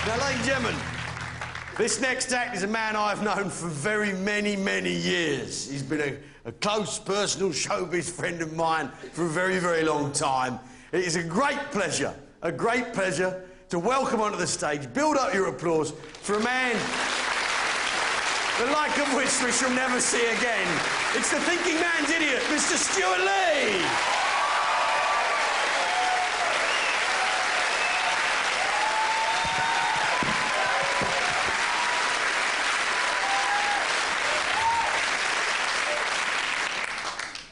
Now, ladies and gentlemen, this next act is a man I've known for very many, many years. He's been a close, personal showbiz friend of mine for a very, very long time. It is a great pleasure to welcome onto the stage, build up your applause for a man the like of which we shall never see again. It's the thinking man's idiot, Mr. Stewart Lee.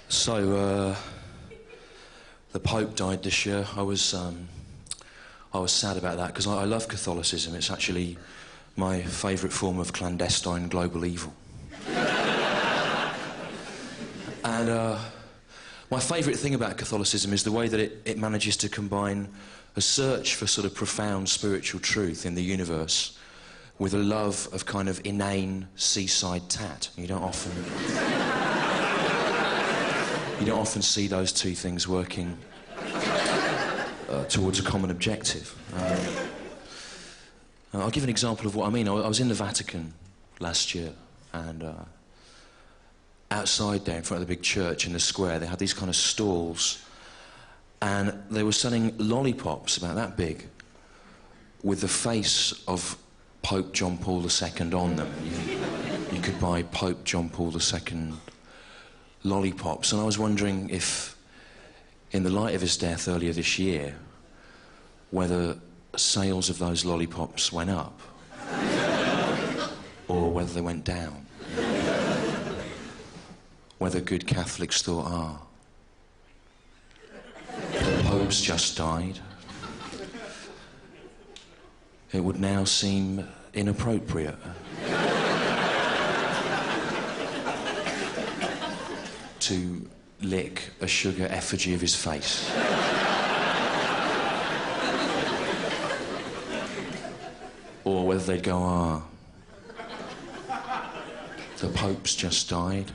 So, the Pope died this year. I was sad about that because I love Catholicism. It's actually my favourite form of clandestine global evil. And my favourite thing about Catholicism is the way that it manages to combine a search for sort of profound spiritual truth in the universe with a love of kind of inane seaside tat. You don't often see those two things working towards a common objective. I'll give an example of what I mean. I was in the Vatican last year, and outside there in front of the big church in the square, they had these kind of stalls, and they were selling lollipops about that big with the face of Pope John Paul II on them. You could buy Pope John Paul II lollipops, and I was wondering if, in the light of his death earlier this year, whether sales of those lollipops went up or whether they went down. Whether good Catholics thought, the Pope's just died. It would now seem inappropriate to lick a sugar effigy of his face. Or whether they'd go, the Pope's just died.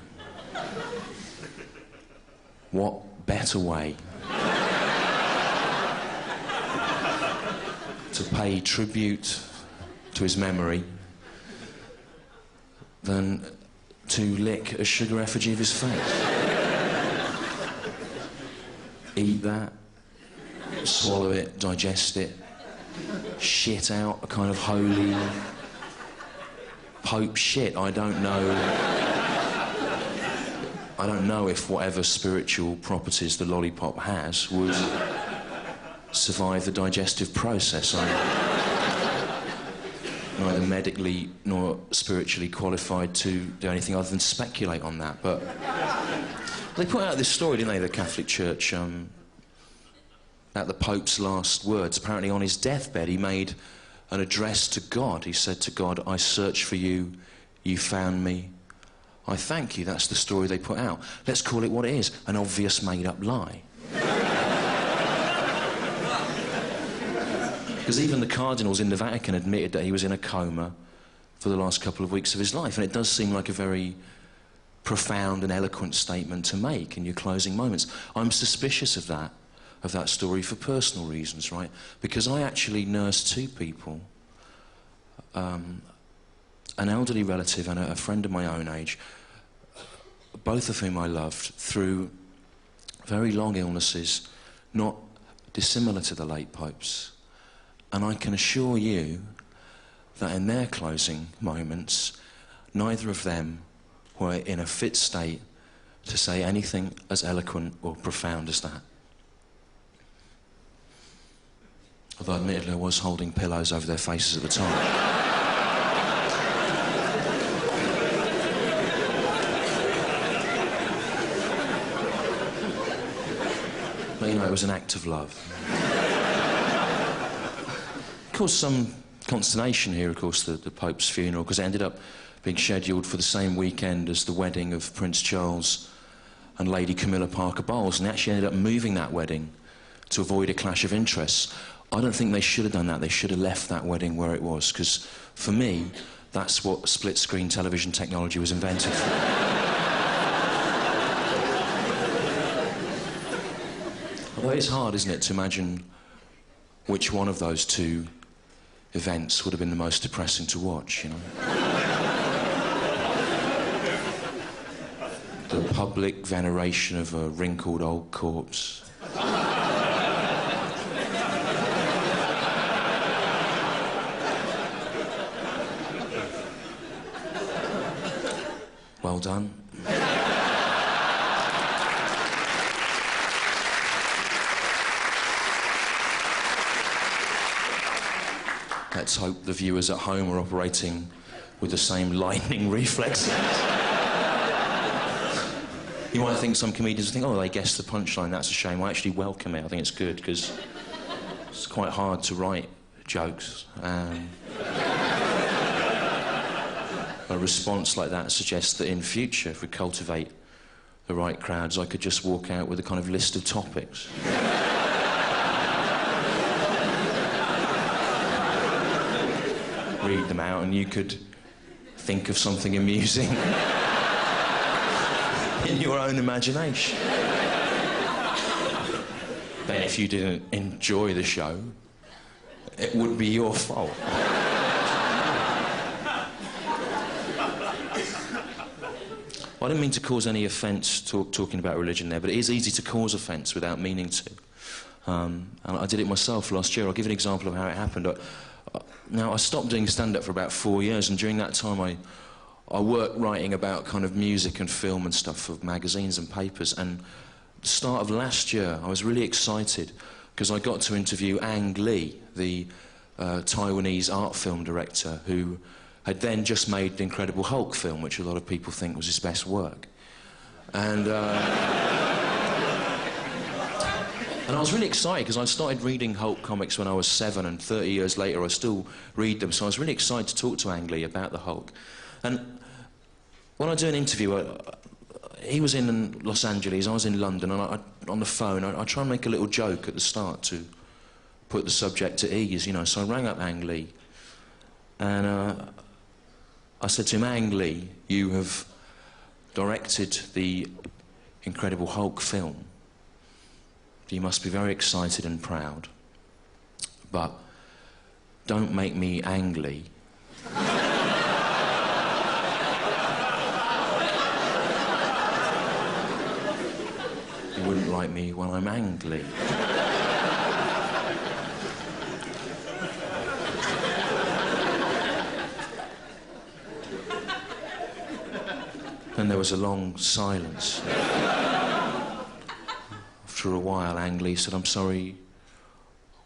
What better way to pay tribute to his memory than to lick a sugar effigy of his face? Eat that, swallow it, digest it, shit out a kind of holy Pope shit. I don't know if whatever spiritual properties the lollipop has would survive the digestive process. I'm neither medically nor spiritually qualified to do anything other than speculate on that, but they put out this story, didn't they, the Catholic Church, at the Pope's last words. Apparently on his deathbed he made an address to God. He said to God, I searched for you, you found me, I thank you. That's the story they put out. Let's call it what it is, an obvious made-up lie. Because even the cardinals in the Vatican admitted that he was in a coma for the last couple of weeks of his life, and it does seem like a very profound and eloquent statement to make in your closing moments. I'm suspicious of that story for personal reasons, right? Because I actually nursed two people, an elderly relative and a friend of my own age, both of whom I loved, through very long illnesses, not dissimilar to the late Pope's. And I can assure you that in their closing moments, neither of them were in a fit state to say anything as eloquent or profound as that. Although admittedly I was holding pillows over their faces at the time. But you know, it was an act of love. Caused some consternation here, of course, the Pope's funeral, because it ended up being scheduled for the same weekend as the wedding of Prince Charles and Lady Camilla Parker Bowles, and they actually ended up moving that wedding to avoid a clash of interests. I don't think they should have done that. They should have left that wedding where it was, because for me, that's what split-screen television technology was invented for. Although it's hard, isn't it, to imagine which one of those two events would have been the most depressing to watch, you know. The public veneration of a wrinkled old corpse. Well done. Let's hope the viewers at home are operating with the same lightning reflexes. You might think some comedians think, oh, they guessed the punchline, that's a shame. I actually welcome it. I think it's good, because it's quite hard to write jokes. A response like that suggests that in future, if we cultivate the right crowds, I could just walk out with a kind of list of topics. Read them out, and you could think of something amusing in your own imagination. Then if you didn't enjoy the show, it would be your fault. I didn't mean to cause any offence talking about religion there, but it is easy to cause offence without meaning to. And I did it myself last year. I'll give you an example of how it happened. Now, I stopped doing stand-up for about 4 years, and during that time I worked writing about kind of music and film and stuff for magazines and papers, and at the start of last year I was really excited because I got to interview Ang Lee, the Taiwanese art film director who had then just made the Incredible Hulk film, which a lot of people think was his best work. And I was really excited because I started reading Hulk comics when I was 7, and 30 years later I still read them, so I was really excited to talk to Ang Lee about the Hulk. And when I do an interview, he was in Los Angeles, I was in London, and on the phone I try and make a little joke at the start to put the subject at ease, you know. So I rang up Ang Lee, and I said to him, Ang Lee, you have directed the Incredible Hulk film. You must be very excited and proud, but don't make me angry. You wouldn't like me when I'm angry. Then there was a long silence. After a while, Ang Lee said, I'm sorry,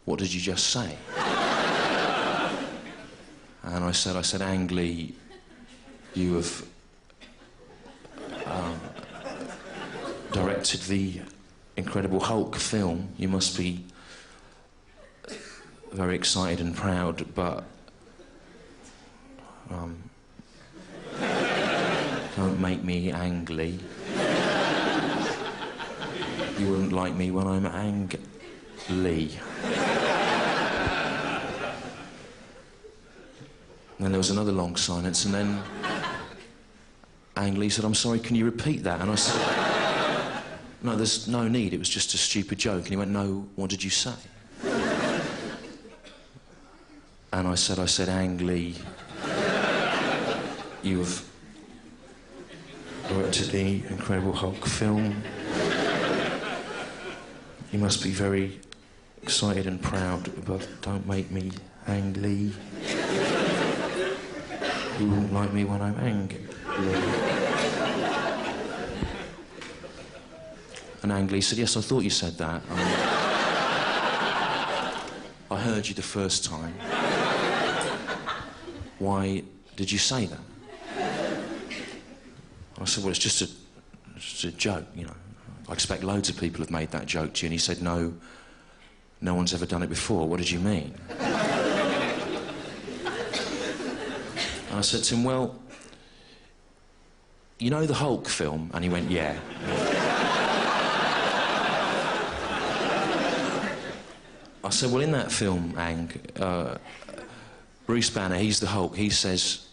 what did you just say? And I said, Ang Lee, you have directed the Incredible Hulk film. You must be very excited and proud, but don't make me angry. You wouldn't like me when I'm angry. Then there was another long silence, and then Ang Lee said, I'm sorry, can you repeat that? And I said, no, there's no need, it was just a stupid joke. And he went, no, what did you say? And I said, Ang Lee, you have directed the Incredible Hulk film. You must be very excited and proud, but don't make me angry. You wouldn't like me when I'm angry. And Ang Lee said, yes, I thought you said that. I heard you the first time. Why did you say that? I said, well, it's just a joke, you know. I expect loads of people have made that joke to you. And he said, no one's ever done it before. What did you mean? And I said to him, well, you know the Hulk film? And he went, yeah. I said, well, in that film, Ang, Bruce Banner, he's the Hulk, he says,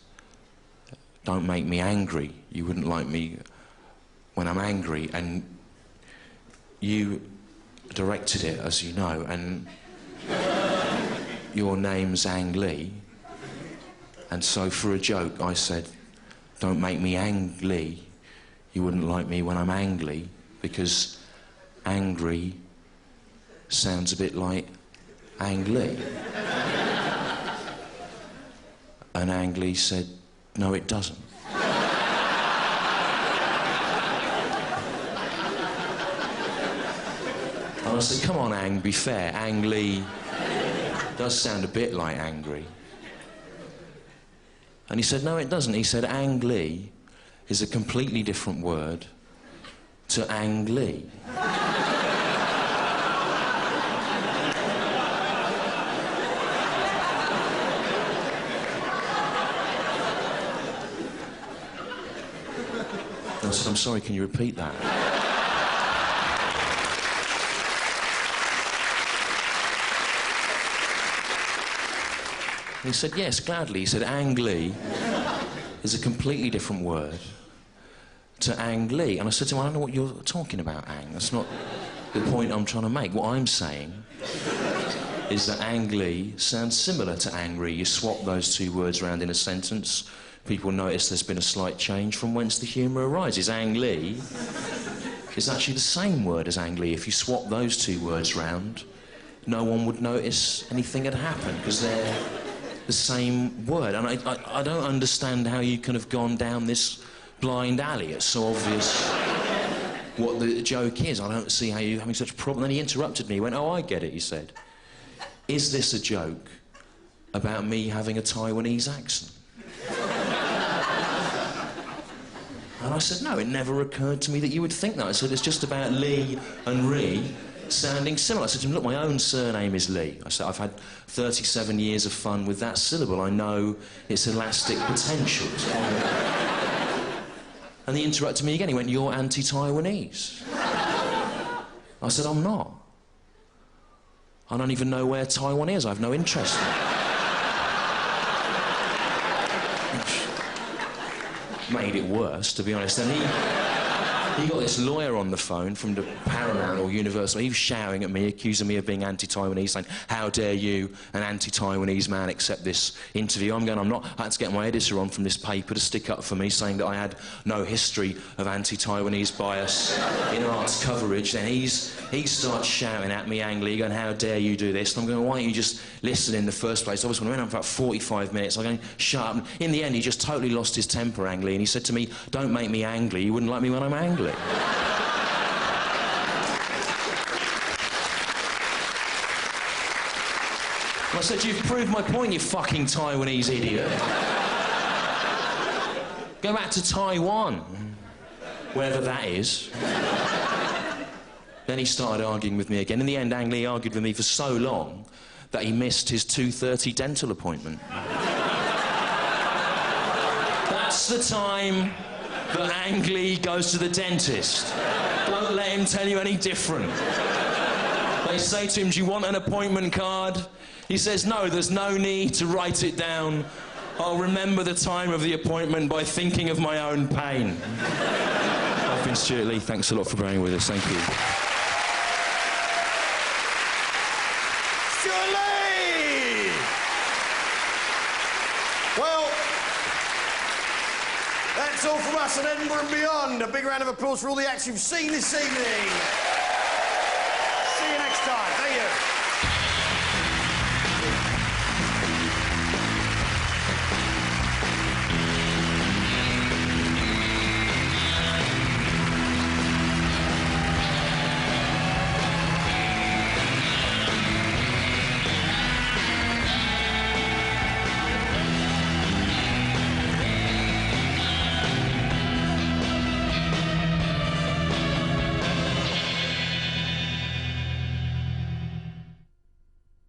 don't make me angry. You wouldn't like me when I'm angry. And you directed it, as you know, and your name's Ang Lee. And so for a joke, I said, don't make me Ang Lee. You wouldn't like me when I'm angry, because angry sounds a bit like Ang Lee. And Ang Lee said, no, it doesn't. And I said, come on, Ang, be fair. Ang Lee does sound a bit like angry. And he said, no, it doesn't. He said, Ang Lee is a completely different word to Ang Lee. I said, I'm sorry, can you repeat that? He said, yes, gladly. He said, Ang Lee is a completely different word to Ang Lee. And I said to him, I don't know what you're talking about, Ang. That's not the point I'm trying to make. What I'm saying is that Ang Lee sounds similar to angry. You swap those two words around in a sentence, people notice there's been a slight change from whence the humour arises. Ang Lee is actually the same word as Ang Lee. If you swap those two words round, no one would notice anything had happened, because they're the same word. And I don't understand how you can have gone down this blind alley. It's so obvious what the joke is. I don't see how you're having such a problem. Then he interrupted me. He went, oh, I get it, he said. Is this a joke about me having a Taiwanese accent? And I said, no, it never occurred to me that you would think that. I said, it's just about Lee and Ree sounding similar. I said to him, look, my own surname is Lee. I said, I've had 37 years of fun with that syllable. I know its elastic potential. And he interrupted me again. He went, you're anti-Taiwanese. I said, I'm not. I don't even know where Taiwan is. I have no interest in it. Made it worse, to be honest. And he got this lawyer on the phone from the Paramount or Universal. He was shouting at me, accusing me of being anti-Taiwanese, saying, how dare you, an anti-Taiwanese man, accept this interview? I'm going, I'm not. I had to get my editor on from this paper to stick up for me, saying that I had no history of anti-Taiwanese bias in arts coverage. Then he starts shouting at me, Ang Lee, going, how dare you do this? And I'm going, why don't you just listen in the first place? I was going to went on for about 45 minutes. I'm going, shut up. And in the end, he just totally lost his temper, Ang Lee, and he said to me, don't make me angry. You wouldn't like me when I'm angry. I said, you've proved my point, you fucking Taiwanese idiot. Go back to Taiwan, wherever that is. Then he started arguing with me again. In the end, Ang Lee argued with me for so long that he missed his 2:30 dental appointment. That's the time that Ang Lee goes to the dentist. Don't let him tell you any different. They say to him, do you want an appointment card? He says, no, there's no need to write it down. I'll remember the time of the appointment by thinking of my own pain. I've been Stewart Lee. Thanks a lot for bearing with us. Thank you. Stewart Lee! Well, that's all from us at Edinburgh and beyond. A big round of applause for all the acts you've seen this evening. See you next time.